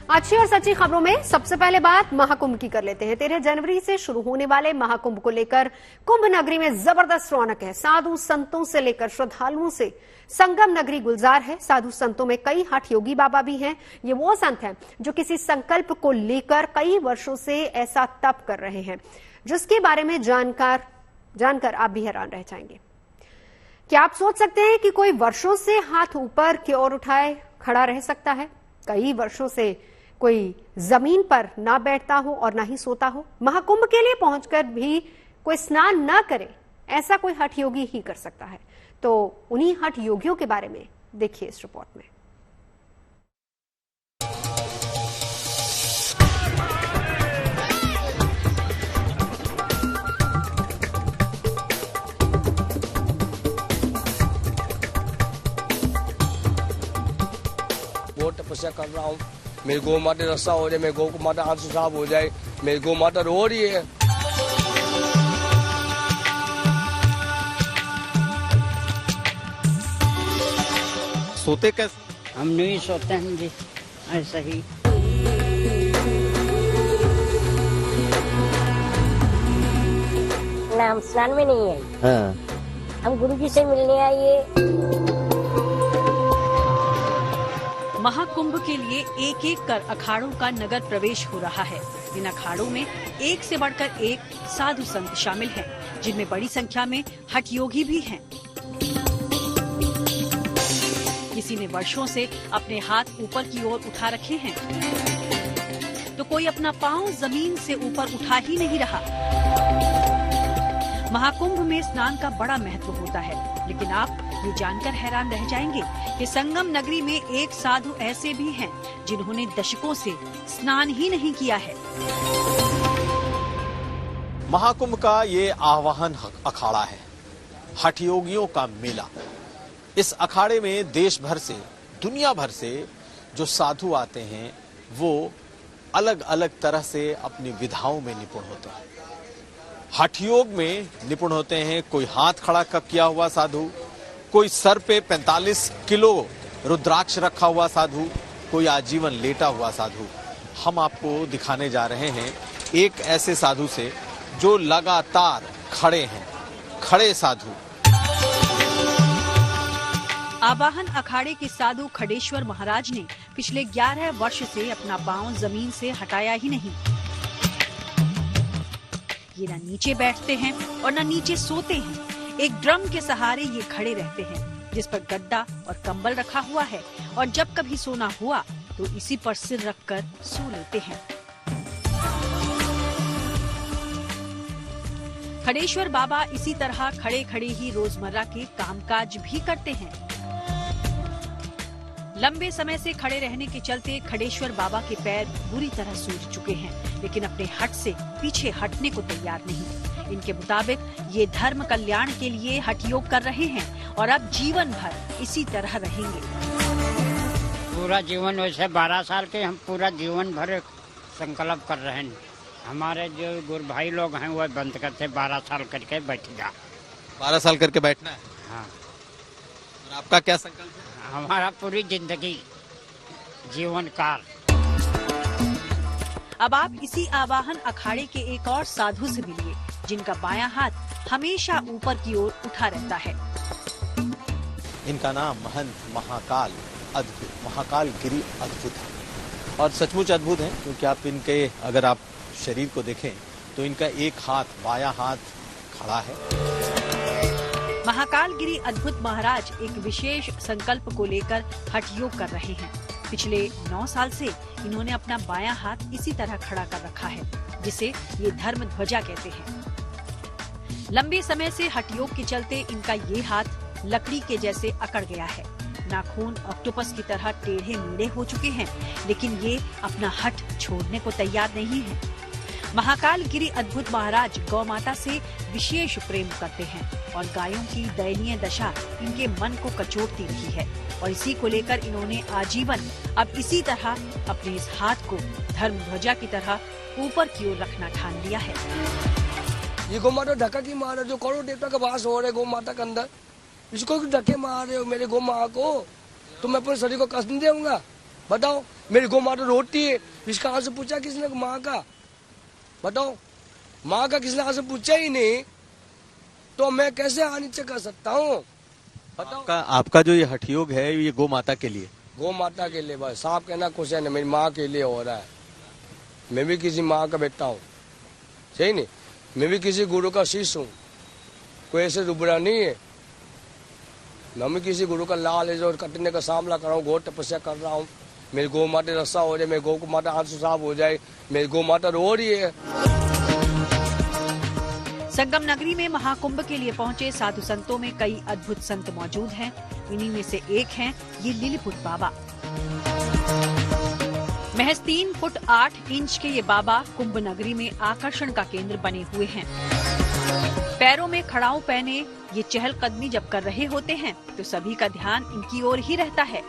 अच्छी और सच्ची खबरों में सबसे पहले बात महाकुंभ की कर लेते हैं। 13 जनवरी से शुरू होने वाले महाकुंभ को लेकर कुंभ नगरी में जबरदस्त रौनक है। साधु संतों से लेकर श्रद्धालुओं से संगम नगरी गुलजार है। साधु संतों में कई हठ योगी बाबा भी हैं। ये वो संत हैं जो किसी संकल्प को लेकर कई वर्षों से ऐसा तप कर रहे हैं, जिसके बारे में जानकर आप भी हैरान रह जाएंगे। क्या आप सोच सकते हैं कि कोई वर्षों से हाथ ऊपर की ओर उठाए खड़ा रह सकता है? कई वर्षों से कोई जमीन पर ना बैठता हो और ना ही सोता हो। महाकुंभ के लिए पहुंचकर भी कोई स्नान ना करे, ऐसा कोई हठ योगी ही कर सकता है। तो उन्हीं हठ योगियों के बारे में देखिए इस रिपोर्ट में। बहुत तपस्या कर रहा हूँ, मेरी गौ माता रस्सा हो जाए, मेरी गौ माता आंसू साफ हो जाए, मेरी गौ माता रो रही है। सोते कैसे? हम नहीं सोते हैं जी, ऐसा ही। ना हम स्नान में नहीं है। हाँ। हम गुरु जी से मिलने आए। महाकुंभ के लिए एक एक कर अखाड़ों का नगर प्रवेश हो रहा है। इन अखाड़ों में एक से बढ़कर एक साधु संत शामिल हैं, जिनमें बड़ी संख्या में हठ योगी भी हैं। किसी ने वर्षों से अपने हाथ ऊपर की ओर उठा रखे हैं, तो कोई अपना पांव जमीन से ऊपर उठा ही नहीं रहा। महाकुंभ में स्नान का बड़ा महत्व होता है, लेकिन आप ये जानकर हैरान रह जाएंगे कि संगम नगरी में एक साधु ऐसे भी हैं जिन्होंने दशकों से स्नान ही नहीं किया है। महाकुंभ का ये आवाहन अखाड़ा है, हठ योगियों का मेला। इस अखाड़े में देश भर से, दुनिया भर से जो साधु आते हैं वो अलग अलग तरह से अपनी विधाओं में निपुण होते हैं। हठ योग में निपुण होते हैं कोई हाथ खड़ा किया हुआ साधु, कोई सर पे 45 किलो रुद्राक्ष रखा हुआ साधु, कोई आजीवन लेटा हुआ साधु। हम आपको दिखाने जा रहे हैं एक ऐसे साधु से जो लगातार खड़े हैं, खड़े साधु। आवाहन अखाड़े के साधु खडेश्वर महाराज ने पिछले 11 वर्ष से अपना पांव जमीन से हटाया ही नहीं। ये न नीचे बैठते हैं और न नीचे सोते हैं। एक ड्रम के सहारे ये खड़े रहते हैं, जिस पर गद्दा और कंबल रखा हुआ है, और जब कभी सोना हुआ तो इसी पर सिर रखकर सो लेते हैं। खडेश्वर बाबा इसी तरह खड़े खड़े ही रोजमर्रा के कामकाज भी करते हैं। लंबे समय से खड़े रहने के चलते खडेश्वर बाबा के पैर बुरी तरह सूज चुके हैं, लेकिन अपने हट से पीछे हटने को तैयार नहीं। इनके मुताबिक ये धर्म कल्याण के लिए हठ योग कर रहे हैं और अब जीवन भर इसी तरह रहेंगे। पूरा जीवन, वैसे 12 साल के हम पूरा जीवन भर संकल्प कर रहे हैं। हमारे जो गुरु भाई लोग हैं वो बंद करते 12 साल करके बैठ जा। 12 साल करके बैठना है। हाँ। और आपका क्या संकल्प है? हमारा पूरी जिंदगी जीवन काल। अब आप इसी आवाहन अखाड़े के एक और साधु से मिलिए, जिनका बायां हाथ हमेशा ऊपर की ओर उठा रहता है। इनका नाम महंत महाकाल अद्भुत, महाकाल गिरी अद्भुत है और सचमुच अद्भुत है, क्योंकि आप इनके अगर आप शरीर को देखें तो इनका एक हाथ, बायां हाथ खड़ा है। महाकाल गिरी अद्भुत महाराज एक विशेष संकल्प को लेकर हठ योग कर रहे हैं। पिछले 9 साल से इन्होंने अपना बायां हाथ इसी तरह खड़ा कर रखा है, जिसे ये धर्म ध्वजा कहते हैं। लंबे समय से हठ योग के चलते इनका ये हाथ लकड़ी के जैसे अकड़ गया है। नाखून ऑक्टोपस की तरह टेढ़े मेढ़े हो चुके हैं, लेकिन ये अपना हठ छोड़ने को तैयार नहीं है। महाकाल गिरी अद्भुत महाराज गौ माता से विशेष प्रेम करते हैं और गायों की दयनीय दशा इनके मन को कचोटती रही है, और इसी को लेकर इन्होंने आजीवन अब इसी तरह अपने इस हाथ को धर्म ध्वजा की तरह ऊपर की ओर रखना ठान लिया है। ये गौ माता ढका की मार है, जो करोड़ देवता का वास हो रहा है गौ माता के अंदर, इसको ढके मार रहे हो मेरे गौ माँ को, तो मैं अपने शरीर को कष्ट नहीं दूंगा। बताओ, मेरी गौ माता रोती है, इसका कहाँ से पूछा किसने माँ का? बताओ, माँ का किसने कहाँ से पूछा ही नहीं, तो मैं कैसे अनिच्छा कर सकता हूँ? बताओ। आपका जो ये हठयोग है ये गौ माता के लिए? गौ माता के लिए बस, साफ कहना क्वेश्चन है, मेरी माँ के लिए हो रहा है। मैं भी किसी माँ का बेटा हूँ, सही नहीं, मैं भी किसी गुरु का शिष्य हूँ, कोई ऐसे रुबरा नहीं है। मैं भी किसी गुरु का लाल है जो कटने का सामना कर रहा हूँ, गौ तपस्या कर रहा हूँ। मेरी गौ माता रस्सा हो जाए, मेरी गौ माता आंसू साफ हो जाए, मेरी गौ माता रो रही है। संगम नगरी में महाकुंभ के लिए पहुंचे साधु संतों में कई अद्भुत संत मौजूद हैं। इन्हीं में से एक हैं ये लिलीपुट बाबा। महज 3 फुट 8 इंच के ये बाबा कुंभ नगरी में आकर्षण का केंद्र बने हुए हैं। पैरों में खड़ाऊ पहने ये चहलकदमी जब कर रहे होते हैं तो सभी का ध्यान इनकी ओर ही रहता है।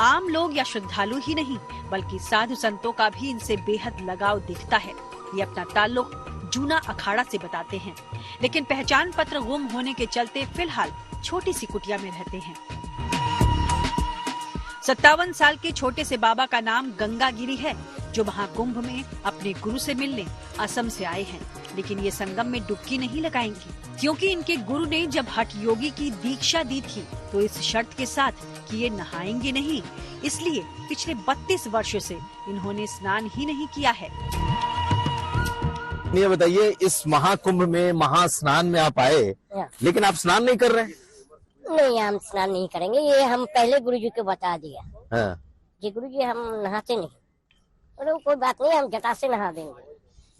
आम लोग या श्रद्धालु ही नहीं बल्कि साधु संतों का भी इनसे बेहद लगाव दिखता है। ये अपना ताल्लुक जूना अखाड़ा से बताते हैं, लेकिन पहचान पत्र गुम होने के चलते फिलहाल छोटी सी कुटिया में रहते हैं। 57 साल के छोटे से बाबा का नाम गंगागिरी है, जो महाकुंभ में अपने गुरु से मिलने असम से आए हैं। लेकिन ये संगम में डुबकी नहीं लगाएंगे, क्योंकि इनके गुरु ने जब हठ योगी की दीक्षा दी थी तो इस शर्त के साथ कि ये नहाएंगे नहीं, इसलिए पिछले 32 वर्षों से इन्होंने स्नान ही नहीं किया है। ये बताइए, इस महाकुंभ में महास्नान में आप आए, लेकिन आप स्नान नहीं कर रहे? नहीं, हम स्नान नहीं करेंगे, ये हम पहले गुरुजी को बता दिया। हाँ। जी गुरुजी हम नहाते नहीं। तो कोई बात नहीं, हम जटा से नहा देंगे।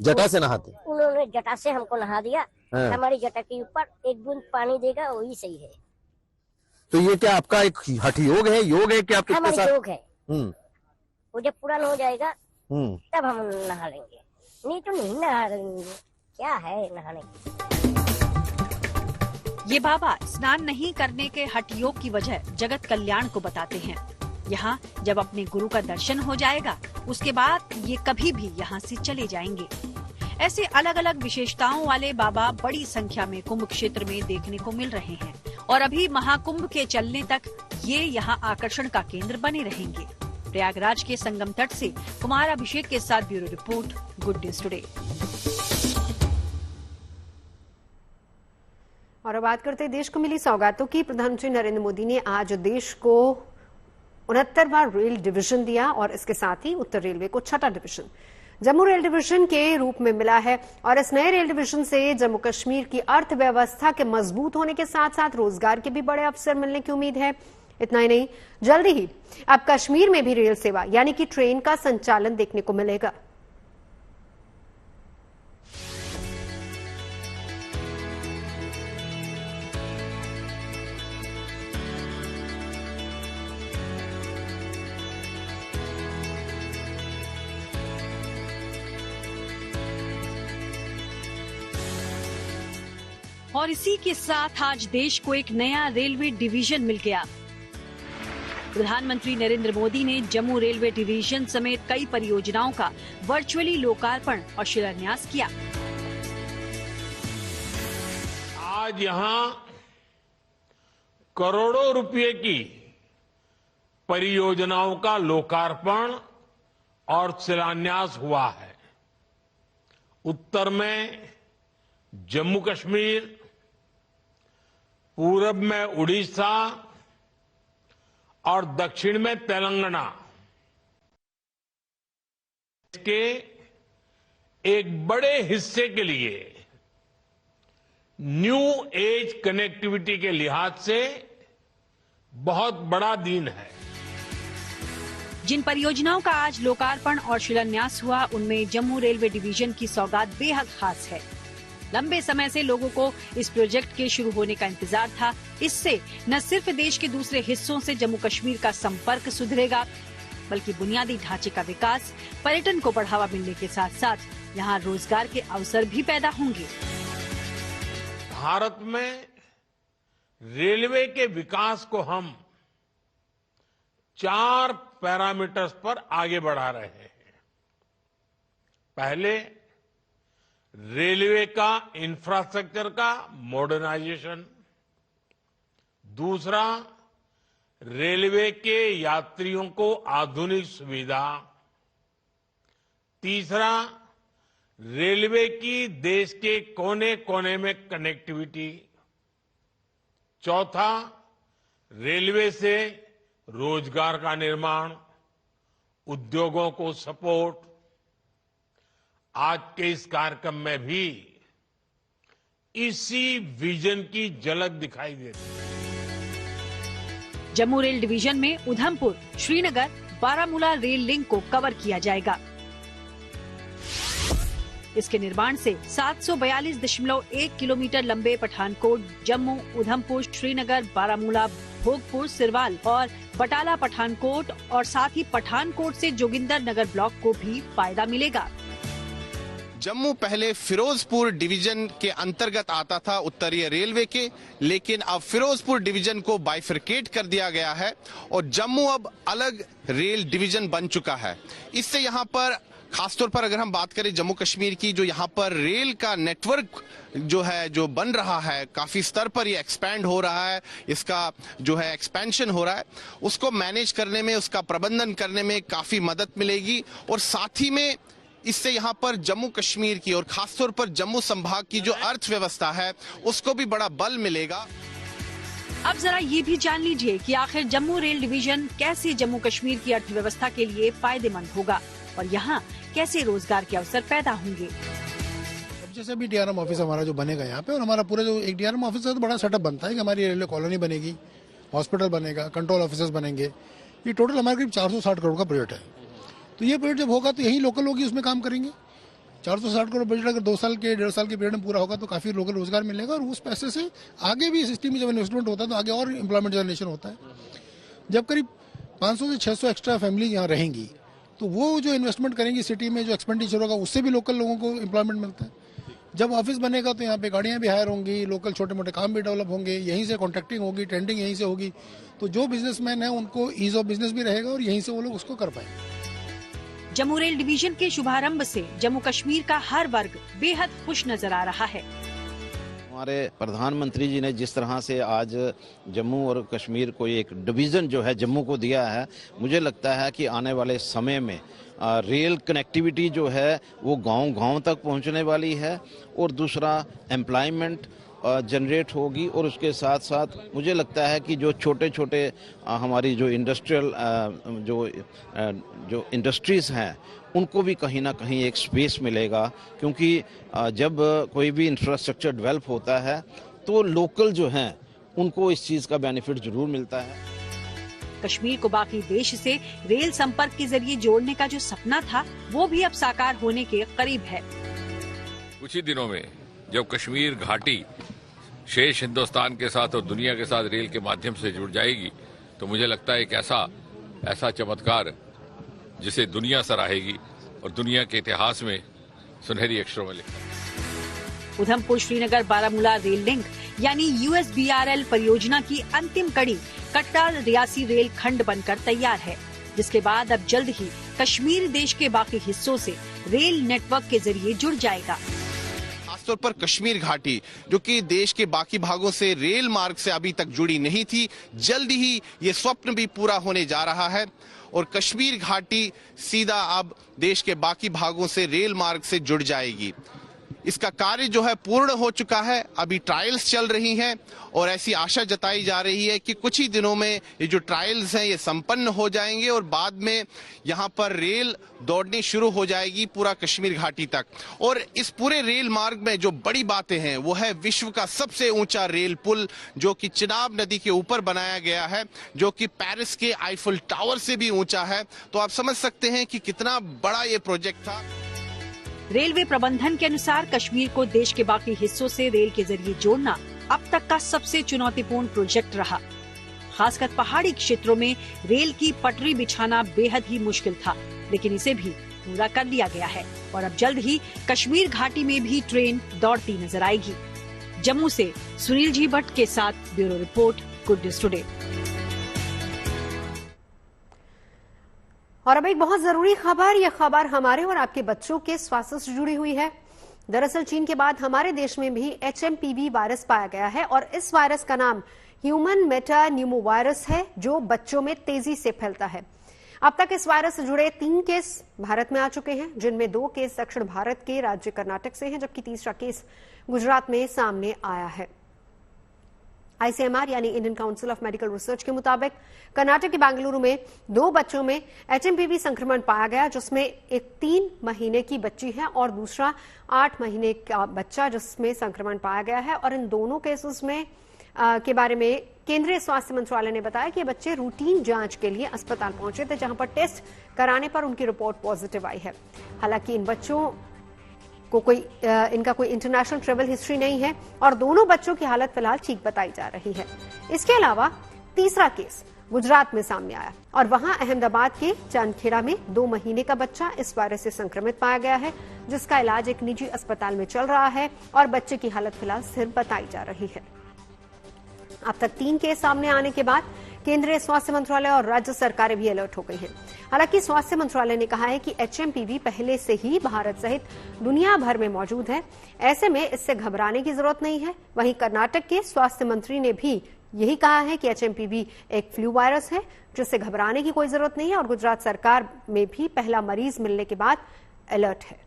जटा से नहाते? उन्होंने जटा से हमको नहा दिया। हाँ। हमारी जटा के ऊपर एक बूंद पानी देगा, वही सही है। तो ये क्या आपका एक हठ योग है, योग है कि आप किसके हमारी साथ? योग है। वो जब पूरा हो जाएगा तब हम नहा लेंगे, नहीं तो नहीं नहा लेंगे। क्या है नहाने की? ये बाबा स्नान नहीं करने के हठ योग की वजह जगत कल्याण को बताते हैं। यहाँ जब अपने गुरु का दर्शन हो जाएगा उसके बाद ये कभी भी यहाँ से चले जाएंगे। ऐसे अलग अलग विशेषताओं वाले बाबा बड़ी संख्या में कुंभ क्षेत्र में देखने को मिल रहे हैं और अभी महाकुंभ के चलने तक ये यहाँ आकर्षण का केंद्र बने रहेंगे। प्रयागराज के संगम तट से कुमार अभिषेक के साथ bureau report, good news today. और अब बात करते हैं देश को मिली सौगातों की। प्रधानमंत्री नरेंद्र मोदी ने आज देश को 69वां रेल डिवीजन दिया और इसके साथ ही उत्तर रेलवे को 6ठा डिवीजन जम्मू रेल डिवीजन के रूप में मिला है। और इस नए रेल डिवीजन से जम्मू कश्मीर की अर्थव्यवस्था के मजबूत होने के साथ साथ रोजगार के भी बड़े अवसर मिलने की उम्मीद है। इतना ही नहीं, जल्दी ही अब कश्मीर में भी रेल सेवा यानी कि ट्रेन का संचालन देखने को मिलेगा। और इसी के साथ आज देश को एक नया रेलवे डिवीजन मिल गया। प्रधानमंत्री नरेंद्र मोदी ने जम्मू रेलवे डिवीजन समेत कई परियोजनाओं का वर्चुअली लोकार्पण और शिलान्यास किया। आज यहाँ करोड़ों रुपए की परियोजनाओं का लोकार्पण और शिलान्यास हुआ है। उत्तर में जम्मू कश्मीर, पूरब में उड़ीसा और दक्षिण में तेलंगाना के एक बड़े हिस्से के लिए न्यू एज कनेक्टिविटी के लिहाज से बहुत बड़ा दिन है। जिन परियोजनाओं का आज लोकार्पण और शिलान्यास हुआ उनमें जम्मू रेलवे डिवीजन की सौगात बेहद खास है। लंबे समय से लोगों को इस प्रोजेक्ट के शुरू होने का इंतजार था। इससे न सिर्फ देश के दूसरे हिस्सों से जम्मू कश्मीर का संपर्क सुधरेगा, बल्कि बुनियादी ढांचे का विकास, पर्यटन को बढ़ावा मिलने के साथ साथ यहाँ रोजगार के अवसर भी पैदा होंगे। भारत में रेलवे के विकास को हम 4 पैरामीटर्स पर आगे बढ़ा रहे हैं। पहले, रेलवे का इंफ्रास्ट्रक्चर का मॉडर्नाइजेशन। दूसरा, रेलवे के यात्रियों को आधुनिक सुविधा, तीसरा रेलवे की देश के कोने कोने में कनेक्टिविटी, चौथा रेलवे से रोजगार का निर्माण, उद्योगों को सपोर्ट। आज के इस कार्यक्रम में भी इसी विजन की झलक दिखाई देती है। जम्मू रेल डिवीजन में उधमपुर, श्रीनगर, बारामूला रेल लिंक को कवर किया जाएगा। इसके निर्माण से 742.1 किलोमीटर लंबे पठानकोट, जम्मू, उधमपुर, श्रीनगर, बारामूला, भोगपुर, सिरवाल और बटाला पठानकोट और साथ ही पठानकोट से जोगिंदर नगर ब्लॉक को भी फायदा मिलेगा। जम्मू पहले फिरोजपुर डिवीजन के अंतर्गत आता था उत्तरीय रेलवे के, लेकिन अब फिरोजपुर डिवीजन को बाइफरकेट कर दिया गया है और जम्मू अब अलग रेल डिवीजन बन चुका है। इससे यहाँ पर खासतौर पर अगर हम बात करें जम्मू कश्मीर की, जो यहाँ पर रेल का नेटवर्क जो बन रहा है, काफी स्तर पर ये एक्सपैंड हो रहा है, इसका जो है एक्सपेंशन हो रहा है, उसको मैनेज करने में, उसका प्रबंधन करने में काफी मदद मिलेगी और साथ ही में इससे यहाँ पर जम्मू कश्मीर की और खासतौर पर जम्मू संभाग की जो अर्थव्यवस्था है उसको भी बड़ा बल मिलेगा। अब जरा ये भी जान लीजिए कि आखिर जम्मू रेल डिवीजन कैसे जम्मू कश्मीर की अर्थव्यवस्था के लिए फायदेमंद होगा और यहाँ कैसे रोजगार के अवसर पैदा होंगे। जैसे भी डीआरएम ऑफिस हमारा जो बनेगा यहाँ पे, और हमारा पूरा जो एक डीआरएम ऑफिस है तो बड़ा सेटअप बनता है कि हमारी रेलवे कॉलोनी बनेगी, हॉस्पिटल बनेगा, कंट्रोल ऑफिसर्स बनेंगे। ये टोटल हमारे करीब 460 करोड़ का प्रोजेक्ट है। तो ये प्रोजेक्ट जब होगा तो यही लोकल लोग ही उसमें काम करेंगे। 460 करोड़ बजट अगर 2 साल के 1.5 साल के पीरियड में पूरा होगा तो काफी लोकल रोजगार मिलेगा और उस पैसे से आगे भी सिस्टम में जब इन्वेस्टमेंट होता है तो आगे और एम्प्लॉयमेंट जनरेशन होता है। जब करीब 500 से 600 एक्स्ट्रा फैमिली यहाँ रहेंगी तो वो जो इन्वेस्टमेंट करेंगी सिटी में, जो एक्सपेंडिचर होगा उससे भी लोकल लोगों को एम्प्लॉयमेंट मिलता है। जब ऑफिस बनेगा तो यहाँ पे गाड़ियाँ भी हायर होंगी, लोकल छोटे मोटे काम भी डेवलप होंगे, यहीं से कॉन्ट्रैक्टिंग होगी, टेंडरिंग यहीं से होगी। तो जो बिजनेसमैन है उनको ईज ऑफ बिजनेस भी रहेगा और यहीं से वो लोग उसको कर पाएंगे। जम्मू रेल डिवीजन के शुभारंभ से जम्मू कश्मीर का हर वर्ग बेहद खुश नजर आ रहा है। हमारे प्रधानमंत्री जी ने जिस तरह से आज जम्मू और कश्मीर को एक डिवीज़न जो है जम्मू को दिया है, मुझे लगता है कि आने वाले समय में रेल कनेक्टिविटी जो है वो गांव-गांव तक पहुंचने वाली है और दूसरा एम्प्लॉयमेंट जनरेट होगी और उसके साथ साथ मुझे लगता है कि जो छोटे छोटे हमारी जो इंडस्ट्रियल जो इंडस्ट्रीज़ हैं उनको भी कहीं ना कहीं एक स्पेस मिलेगा, क्योंकि जब कोई भी इंफ्रास्ट्रक्चर डेवलप होता है तो लोकल जो हैं उनको इस चीज़ का बेनिफिट जरूर मिलता है। कश्मीर को बाकी देश से रेल संपर्क के जरिए जोड़ने का जो सपना था वो भी अब साकार होने के करीब है। कुछ ही दिनों में जब कश्मीर घाटी शेष हिंदुस्तान के साथ और दुनिया के साथ रेल के माध्यम से जुड़ जाएगी तो मुझे लगता है एक ऐसा चमत्कार जिसे दुनिया सराहेगी और दुनिया के इतिहास में सुनहरी अक्षरों में लिखा। उधमपुर श्रीनगर बारामूला रेल लिंक यानी USBRL परियोजना की अंतिम कड़ी कटरा रियासी रेल खंड बनकर तैयार है, जिसके बाद अब जल्द ही कश्मीर देश के बाकी हिस्सों से रेल नेटवर्क के जरिए जुड़ जाएगा। खासतौर पर कश्मीर घाटी जो कि देश के बाकी भागों से रेल मार्ग से अभी तक जुड़ी नहीं थी, जल्द ही ये स्वप्न भी पूरा होने जा रहा है और कश्मीर घाटी सीधा अब देश के बाकी भागों से रेल मार्ग से जुड़ जाएगी। इसका कार्य जो है पूर्ण हो चुका है, अभी ट्रायल्स चल रही हैं और ऐसी आशा जताई जा रही है कि कुछ ही दिनों में ये जो ट्रायल्स हैं ये संपन्न हो जाएंगे और बाद में यहाँ पर रेल दौड़नी शुरू हो जाएगी पूरा कश्मीर घाटी तक। और इस पूरे रेल मार्ग में जो बड़ी बातें हैं वो है विश्व का सबसे ऊंचा रेल पुल जो कि चिनाब नदी के ऊपर बनाया गया है, जो कि पेरिस के आईफल टावर से भी ऊंचा है। तो आप समझ सकते हैं कि कितना बड़ा ये प्रोजेक्ट था। रेलवे प्रबंधन के अनुसार कश्मीर को देश के बाकी हिस्सों से रेल के जरिए जोड़ना अब तक का सबसे चुनौतीपूर्ण प्रोजेक्ट रहा। खासकर पहाड़ी क्षेत्रों में रेल की पटरी बिछाना बेहद ही मुश्किल था, लेकिन इसे भी पूरा कर लिया गया है और अब जल्द ही कश्मीर घाटी में भी ट्रेन दौड़ती नजर आएगी। जम्मू से सुनील जी भट्ट के साथ bureau report, good news today. और अब एक बहुत जरूरी खबर, यह खबर हमारे और आपके बच्चों के स्वास्थ्य से जुड़ी हुई है। दरअसल चीन के बाद हमारे देश में भी HMPV वायरस पाया गया है और इस वायरस का नाम ह्यूमन मेटान्यूमोवायरस है जो बच्चों में तेजी से फैलता है। अब तक इस वायरस से जुड़े 3 केस भारत में आ चुके हैं, जिनमें 2 केस दक्षिण भारत के राज्य कर्नाटक से हैं, जबकि तीसरा केस गुजरात में सामने आया है। ICMR यानी Indian council of medical research के मुताबिक कर्नाटक के बेंगलुरु में 2 बच्चों में HMPV संक्रमण पाया गया, जिसमें एक 3 महीने की बच्ची है और दूसरा 8 महीने का बच्चा जिसमें संक्रमण पाया गया है। और इन दोनों केसेस में के बारे में केंद्रीय स्वास्थ्य मंत्रालय ने बताया कि ये बच्चे रूटीन जांच के लिए अस्पताल पहुंचे थे, जहां पर टेस्ट कराने पर उनकी रिपोर्ट पॉजिटिव आई है। हालांकि इन बच्चों को इनका कोई इंटरनेशनल ट्रैवल हिस्ट्री नहीं है और दोनों बच्चों की हालत फिलहाल ठीक बताई जा रही है। इसके अलावा तीसरा केस गुजरात में सामने आया और वहां अहमदाबाद के चांदखेड़ा में 2 महीने का बच्चा इस वायरस से संक्रमित पाया गया है, जिसका इलाज एक निजी अस्पताल में चल रहा है और बच्चे की हालत फिलहाल स्थिर बताई जा रही है। अब तक 3 केस सामने आने के बाद केंद्रीय स्वास्थ्य मंत्रालय और राज्य सरकारें भी अलर्ट हो गई हैं। हालांकि स्वास्थ्य मंत्रालय ने कहा है कि HMPV पहले से ही भारत सहित दुनिया भर में मौजूद है, ऐसे में इससे घबराने की जरूरत नहीं है। वहीं कर्नाटक के स्वास्थ्य मंत्री ने भी यही कहा है कि HMPV एक फ्लू वायरस है, जिससे घबराने की कोई जरूरत नहीं है और गुजरात सरकार में भी पहला मरीज मिलने के बाद अलर्ट है।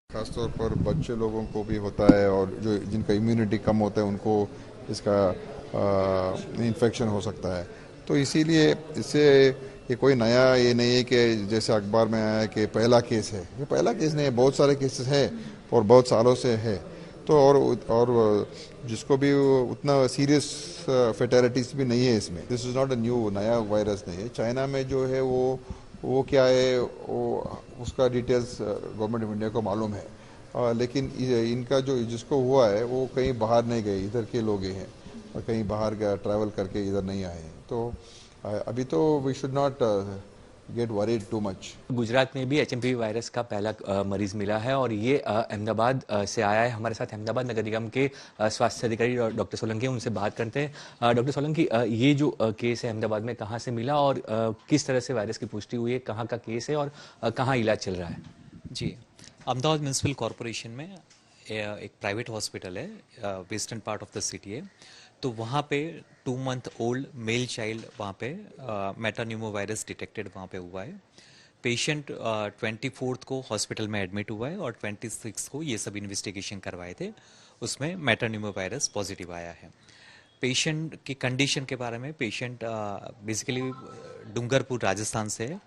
खासतौर पर बच्चे लोगों को भी होता है और जो जिनका इम्यूनिटी कम होता है उनको इसका इन्फेक्शन हो सकता है। तो इसीलिए इससे ये कोई नया ये नहीं है कि जैसे अखबार में आया कि पहला केस है। ये पहला केस नहीं है, बहुत सारे केसेस हैं और बहुत सालों से है। तो और जिसको भी उतना सीरियस फेटलिटीज भी नहीं है इसमें। This is not a new, नया वायरस नहीं है। चाइना में जो है वो क्या है, वो उसका डिटेल्स गवर्नमेंट ऑफ इंडिया को मालूम है, लेकिन इनका जो जिसको हुआ है वो कहीं बाहर नहीं गए, इधर के लोग हैं और कहीं बाहर ट्रैवल करके इधर नहीं आए हैं। तो अभी तो we should not get worried too much. Gujarat में भी HMPV वायरस का पहला मरीज मिला है और ये अहमदाबाद से आया है। हमारे साथ अहमदाबाद नगर निगम के स्वास्थ्य अधिकारी डॉक्टर सोलंकी, उनसे बात करते हैं। डॉक्टर सोलंकी, ये जो केस है अहमदाबाद में कहाँ से मिला और किस तरह से वायरस की पुष्टि हुई है, कहाँ का केस है और कहाँ इलाज चल रहा है? जी, अहमदाबाद म्यूनसिपल कॉरपोरेशन में एक प्राइवेट हॉस्पिटल है, western part of the city है। तो वहाँ पे 2 मंथ ओल्ड मेल चाइल्ड वहाँ पे मेटान्यूमोवायरस डिटेक्टेड वहाँ पे हुआ है। पेशेंट 24 को हॉस्पिटल में एडमिट हुआ है और 26 को ये सब इन्वेस्टिगेशन करवाए थे, उसमें मेटान्यूमोवायरस पॉजिटिव आया है। पेशेंट की कंडीशन के बारे में, पेशेंट बेसिकली डूंगरपुर राजस्थान से है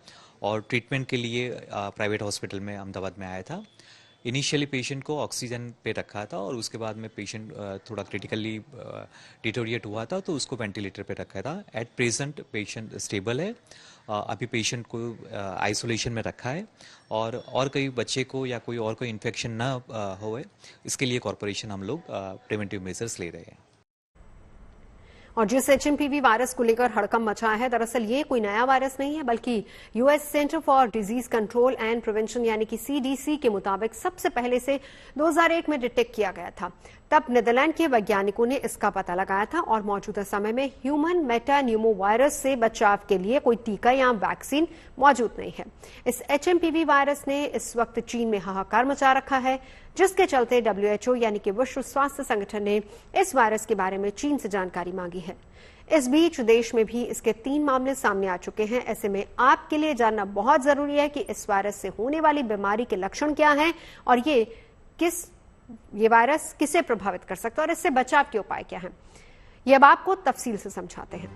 और ट्रीटमेंट के लिए प्राइवेट हॉस्पिटल में अहमदाबाद में आया था। इनिशियली पेशेंट को ऑक्सीजन पे रखा था और उसके बाद में पेशेंट थोड़ा क्रिटिकली डिटोरिएट हुआ था तो उसको वेंटिलेटर पे रखा था। एट प्रेजेंट पेशेंट स्टेबल है। अभी पेशेंट को आइसोलेशन में रखा है और कोई बच्चे को या कोई और कोई इन्फेक्शन ना होए, इसके लिए कॉर्पोरेशन हम लोग प्रिवेंटिव मेजर्स ले रहे हैं। और जिस HMPV वायरस को लेकर हड़कंप मचा है, दरअसल ये कोई नया वायरस नहीं है, बल्कि US centre for disease control and prevention यानी कि CDC के मुताबिक सबसे पहले से 2001 में डिटेक्ट किया गया था। तब नीदरलैंड के वैज्ञानिकों ने इसका पता लगाया था और मौजूदा समय में ह्यूमन मेटान्यूमोवायरस से बचाव के लिए कोई टीका या वैक्सीन मौजूद नहीं है। इस HMPV वायरस ने इस वक्त चीन में हाहाकार मचा रखा है, जिसके चलते WHO यानी कि विश्व स्वास्थ्य संगठन ने इस वायरस के बारे में चीन से जानकारी मांगी है। इस बीच देश में भी इसके 3 मामले सामने आ चुके हैं। ऐसे में आपके लिए जानना बहुत जरूरी है कि इस वायरस से होने वाली बीमारी के लक्षण क्या हैं और ये वायरस किसे प्रभावित कर सकता है और इससे बचाव के उपाय क्या हैं, ये अब आपको तफसील से समझाते हैं।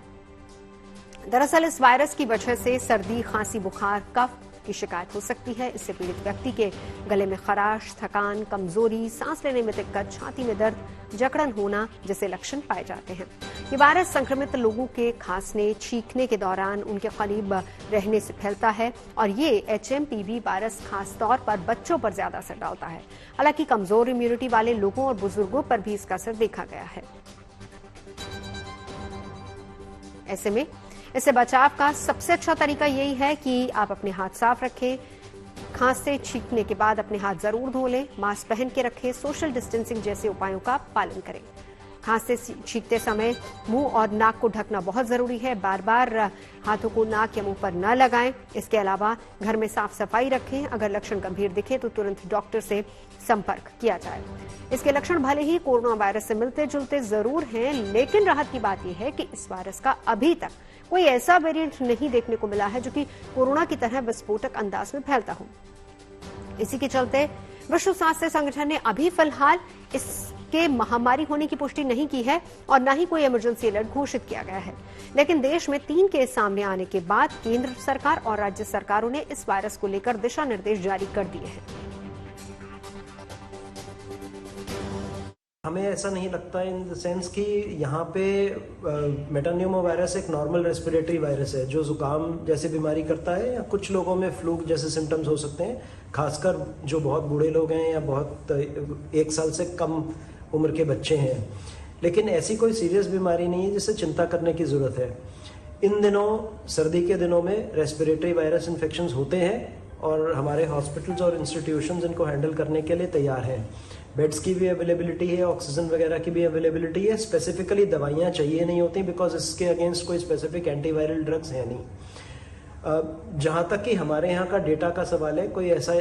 दरअसल इस वायरस की वजह से सर्दी, खांसी, बुखार, कफ की शिकायत हो सकती है। इससे पीड़ित व्यक्ति के गले में खराश, थकान, कमजोरी, सांस लेने में दिक्कत, छाती में दर्द, जकड़न होना जैसे लक्षण पाए जाते हैं। ये वायरस संक्रमित लोगों के खांसने, छींकने के दौरान उनके करीब रहने से फैलता है और ये HMPV वायरस खास तौर पर बच्चों पर ज्यादा असर डालता है। हालांकि कमजोर इम्यूनिटी वाले लोगों और बुजुर्गों पर भी इसका असर देखा गया है। ऐसे में इससे बचाव का सबसे अच्छा तरीका यही है कि आप अपने हाथ साफ रखें, खांसते छींकने के बाद अपने हाथ जरूर धो लें, मास्क पहन के रखें, सोशल डिस्टेंसिंग जैसे उपायों का पालन करें। खांसते छींकते समय मुंह और नाक को ढकना बहुत जरूरी है। बार बार हाथों को नाक या मुंह पर न लगाएं। इसके अलावा घर में साफ सफाई रखें। अगर लक्षण गंभीर दिखे तो तुरंत डॉक्टर से संपर्क किया जाए। इसके लक्षण भले ही कोरोना वायरस से मिलते जुलते जरूर हैं, लेकिन राहत की बात यह है कि इस वायरस का अभी तक कोई ऐसा वेरिएंट नहीं देखने को मिला है जो कि कोरोना की तरह विस्फोटक अंदाज में फैलता हो। इसी के चलते विश्व स्वास्थ्य संगठन ने अभी फिलहाल इसके महामारी होने की पुष्टि नहीं की है और न ही कोई इमरजेंसी अलर्ट घोषित किया गया है। लेकिन देश में 3 केस सामने आने के बाद केंद्र सरकार और राज्य सरकारों ने इस वायरस को लेकर दिशा निर्देश जारी कर दिए हैं। हमें ऐसा नहीं लगता इन द सेंस कि यहाँ पे मेटान्यूमो वायरस एक नॉर्मल रेस्पिरेटरी वायरस है जो जुकाम जैसी बीमारी करता है, या कुछ लोगों में फ्लू जैसे सिम्टम्स हो सकते हैं, खासकर जो बहुत बूढ़े लोग हैं या बहुत 1 साल से कम उम्र के बच्चे हैं। लेकिन ऐसी कोई सीरियस बीमारी नहीं है जिससे चिंता करने की ज़रूरत है। इन दिनों सर्दी के दिनों में रेस्पिरेटरी वायरस इन्फेक्शंस होते हैं और हमारे हॉस्पिटल्स और इंस्टीट्यूशंस इनको हैंडल करने के लिए तैयार हैं। बेड्स की भी अवेलेबिलिटी है, ऑक्सीजन वगैरह की भी अवेलेबिलिटी है। स्पेसिफिकली दवाइयाँ चाहिए नहीं होती बिकॉज इसके अगेंस्ट कोई स्पेसिफिक एंटीवायरल ड्रग्स है नहीं। जहाँ तक कि हमारे यहाँ का डेटा का सवाल है, कोई ऐसा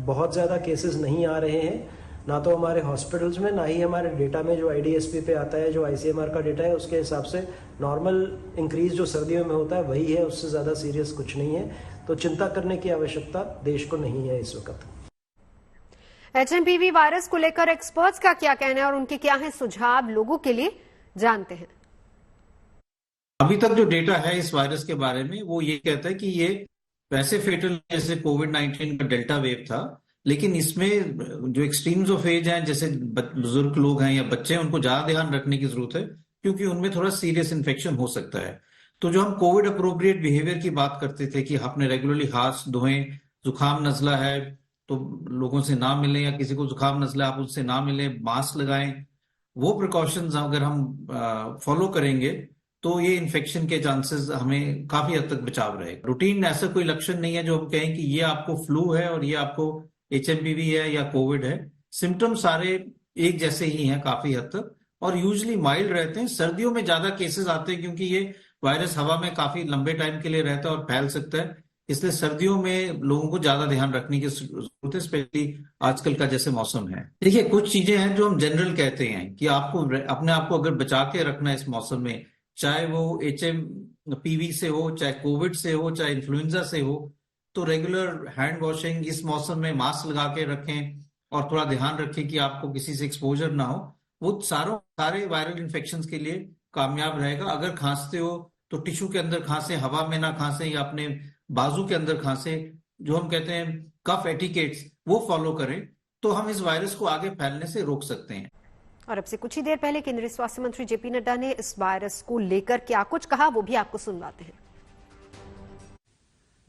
बहुत ज़्यादा केसेस नहीं आ रहे हैं, ना तो हमारे हॉस्पिटल्स में, ना ही हमारे डेटा में जो IDSP पे आता है, जो ICMR का डेटा है, उसके हिसाब से नॉर्मल इंक्रीज जो सर्दियों में होता है वही है, उससे ज़्यादा सीरियस कुछ नहीं है। तो चिंता करने की आवश्यकता देश को नहीं है इस वक्त। HMPV वायरस को लेकर एक्सपर्ट्स का क्या कहना है और उनके क्या है सुझाव लोगों के लिए, जानते हैं। अभी तक जो डेटा है इस वायरस के बारे में वो ये कहता है कि ये वैसे फेटल जैसे कोविड-19 का डेल्टा वेव था, लेकिन इसमें जो एक्सट्रीम्स ऑफ एज हैं, जैसे बुजुर्ग लोग हैं या बच्चे हैं, उनको ज्यादा ध्यान रखने की जरूरत है क्योंकि उनमें थोड़ा सीरियस इन्फेक्शन हो सकता है। तो जो हम कोविड अप्रोप्रिएट बिहेवियर की बात करते थे कि आपने रेगुलरली हाथ धोएं, जुकाम नजला है तो लोगों से ना मिलें, या किसी को जुकाम नजला आप उससे ना मिलें, मास्क लगाएं, वो प्रिकॉशंस अगर हम फॉलो करेंगे तो ये इन्फेक्शन के चांसेस हमें काफी हद तक बचाव रहेगा। रूटीन ऐसा कोई लक्षण नहीं है जो हम कहें कि ये आपको फ्लू है और ये आपको HMPV है या कोविड है। सिम्टम्स सारे एक जैसे ही हैं काफी हद तक और यूजुअली माइल्ड रहते हैं। सर्दियों में ज्यादा केसेस आते हैं क्योंकि ये वायरस हवा में काफी लंबे टाइम के लिए रहता है और फैल सकता है, इसलिए सर्दियों में लोगों को ज्यादा ध्यान रखने की जरूरत है, स्पेशली आजकल का जैसे मौसम है। देखिए, कुछ चीजें हैं जो हम जनरल कहते हैं कि आपको अपने आप को अगर बचा के रखना है इस मौसम में, चाहे वो HMPV से हो, चाहे कोविड से हो, चाहे इन्फ्लुएंजा से हो, तो रेगुलर हैंड वॉशिंग, इस मौसम में मास्क लगा के रखें और थोड़ा ध्यान रखें कि आपको किसी से एक्सपोजर ना हो। वो सारे वायरल इन्फेक्शंस के लिए कामयाब रहेगा। अगर खांसते हो तो टिश्यू के अंदर खांसे, हवा में ना खांसे, या अपने बाजू के अंदर खांसे, जो हम कहते हैं कफ एटिकेट्स, वो फॉलो करें तो हम इस वायरस को आगे फैलने से रोक सकते हैं। और अब से कुछ ही देर पहले केंद्रीय स्वास्थ्य मंत्री JP नड्डा ने इस वायरस को लेकर क्या कुछ कहा, वो भी आपको सुनवाते हैं।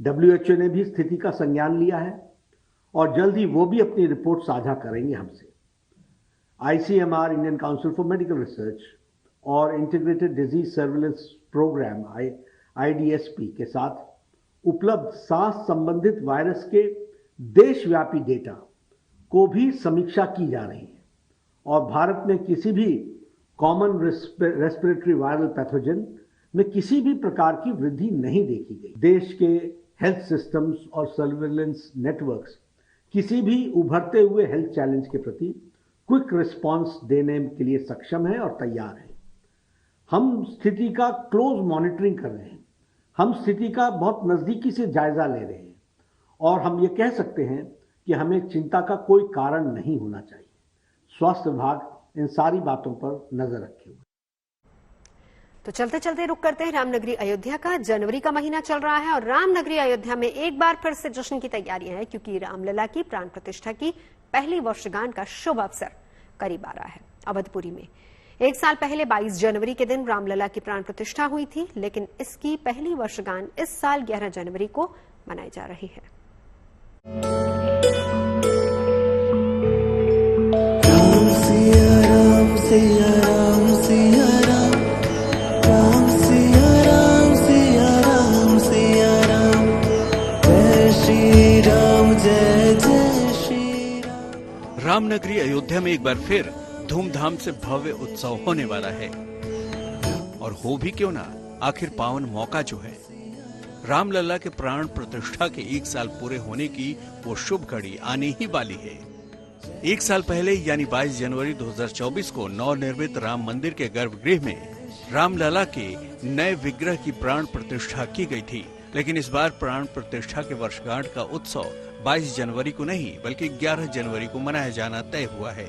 WHO ने भी स्थिति का संज्ञान लिया है और जल्द ही वो भी अपनी रिपोर्ट साझा करेंगे हमसे। ICMR, Indian council for medical research, और integrated disease surveillance programme IDSP के साथ उपलब्ध सांस संबंधित वायरस के देशव्यापी डेटा को भी समीक्षा की जा रही है और भारत में किसी भी कॉमन रेस्पिरेटरी वायरल पैथोजन में किसी भी प्रकार की वृद्धि नहीं देखी गई। देश के हेल्थ सिस्टम्स और सर्विलेंस नेटवर्क्स किसी भी उभरते हुए हेल्थ चैलेंज के प्रति क्विक रिस्पांस देने के लिए सक्षम है और तैयार है। हम स्थिति का क्लोज मॉनिटरिंग कर रहे हैं, हम स्थिति का बहुत नजदीकी से जायजा ले रहे हैं और हम ये कह सकते हैं कि हमें चिंता का कोई कारण नहीं होना चाहिए। स्वास्थ्य विभाग इन सारी बातों पर नजर रखे हुए। तो चलते चलते रुक करते हैं रामनगरी अयोध्या का। जनवरी का महीना चल रहा है और रामनगरी अयोध्या में एक बार फिर से जश्न की तैयारियां हैं क्योंकि रामलला की प्राण प्रतिष्ठा की पहली वर्षगांठ का शुभ अवसर करीब आ रहा है। अवधपुरी में 1 साल पहले 22 जनवरी के दिन रामलला की प्राण प्रतिष्ठा हुई थी, लेकिन इसकी पहली वर्षगांठ इस साल 11 जनवरी को मनाई जा रही है। राम सिया राम सिया राम सिया राम, राम सिया राम सिया राम सिया राम, जय श्री राम जय जय श्री राम। रामनगरी अयोध्या में एक बार फिर धूमधाम से भव्य उत्सव होने वाला है। और हो भी क्यों ना, आखिर पावन मौका जो है, रामलला के प्राण प्रतिष्ठा के 1 साल पूरे होने की वो शुभ घड़ी आने ही वाली है। 1 साल पहले यानी 22 जनवरी 2024 को नवनिर्मित राम मंदिर के गर्भगृह में रामलला के नए विग्रह की प्राण प्रतिष्ठा की गई थी। लेकिन इस बार प्राण प्रतिष्ठा के वर्षगांठ का उत्सव 22 जनवरी को नहीं बल्कि 11 जनवरी को मनाया जाना तय हुआ है।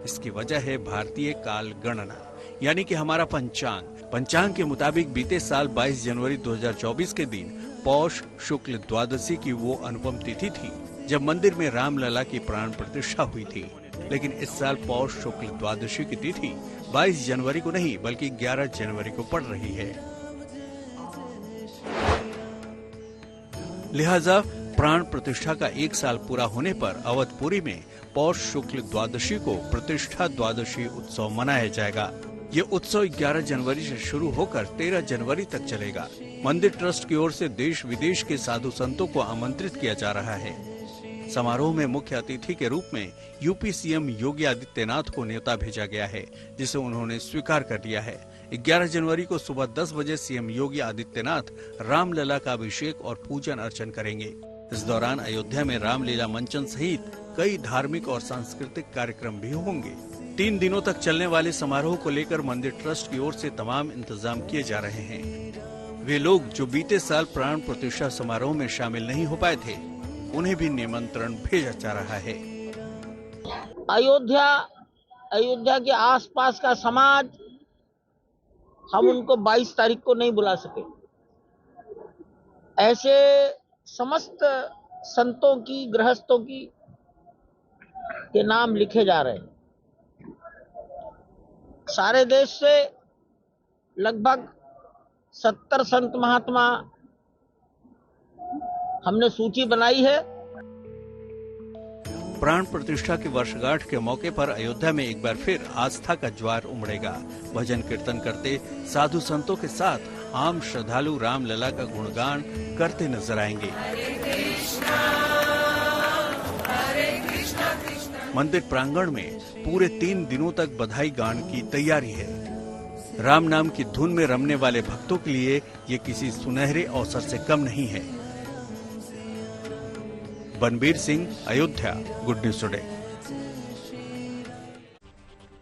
इसकी वजह है भारतीय काल गणना यानी कि हमारा पंचांग के मुताबिक बीते साल 22 जनवरी 2024 के दिन पौष शुक्ल द्वादशी की वो अनुपम तिथि थी जब मंदिर में रामलला की प्राण प्रतिष्ठा हुई थी। लेकिन इस साल पौष शुक्ल द्वादशी की तिथि 22 जनवरी को नहीं बल्कि 11 जनवरी को पड़ रही है। लिहाजा प्राण प्रतिष्ठा का 1 साल पूरा होने पर अवधपुरी में पौष शुक्ल द्वादशी को प्रतिष्ठा द्वादशी उत्सव मनाया जाएगा। ये उत्सव 11 जनवरी से शुरू होकर 13 जनवरी तक चलेगा। मंदिर ट्रस्ट की ओर से देश विदेश के साधु संतों को आमंत्रित किया जा रहा है। समारोह में मुख्य अतिथि के रूप में यूपी सीएम योगी आदित्यनाथ को न्योता भेजा गया है, जिसे उन्होंने स्वीकार कर लिया है। 11 जनवरी को सुबह 10 बजे सीएम योगी आदित्यनाथ रामलला का अभिषेक और पूजन अर्चन करेंगे। इस दौरान अयोध्या में रामलीला मंचन सहित कई धार्मिक और सांस्कृतिक कार्यक्रम भी होंगे। 3 दिनों तक चलने वाले समारोह को लेकर मंदिर ट्रस्ट की ओर से तमाम इंतजाम किए जा रहे हैं। वे लोग जो बीते साल प्राण प्रतिष्ठा समारोह में शामिल नहीं हो पाए थे, उन्हें भी निमंत्रण भेजा जा रहा है। अयोध्या के आसपास का समाज हम उनको 22 तारीख को नहीं बुला सके। ऐसे समस्त संतों की, गृहस्थों की के नाम लिखे जा रहे हैं। सारे देश से लगभग 70 संत महात्मा हमने सूची बनाई है। प्राण प्रतिष्ठा की वर्षगांठ के मौके पर अयोध्या में एक बार फिर आस्था का ज्वार उमड़ेगा। भजन कीर्तन करते साधु संतों के साथ आम श्रद्धालु रामलला का गुणगान करते नजर आएंगे। मंदिर प्रांगण में पूरे 3 दिनों तक बधाई गान की तैयारी है। राम नाम की धुन में रमने वाले भक्तों के लिए ये किसी सुनहरे अवसर से कम नहीं है। Banbir Singh, Ayodhya, good news today.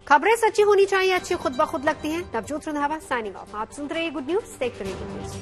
खबरें सच्ची होनी चाहिए, अच्छी खुद ब खुद लगती हैं। Navjot Randhawa signing off. आप सुनते रहिए गुड न्यूज, देखते रहिए गुड न्यूज।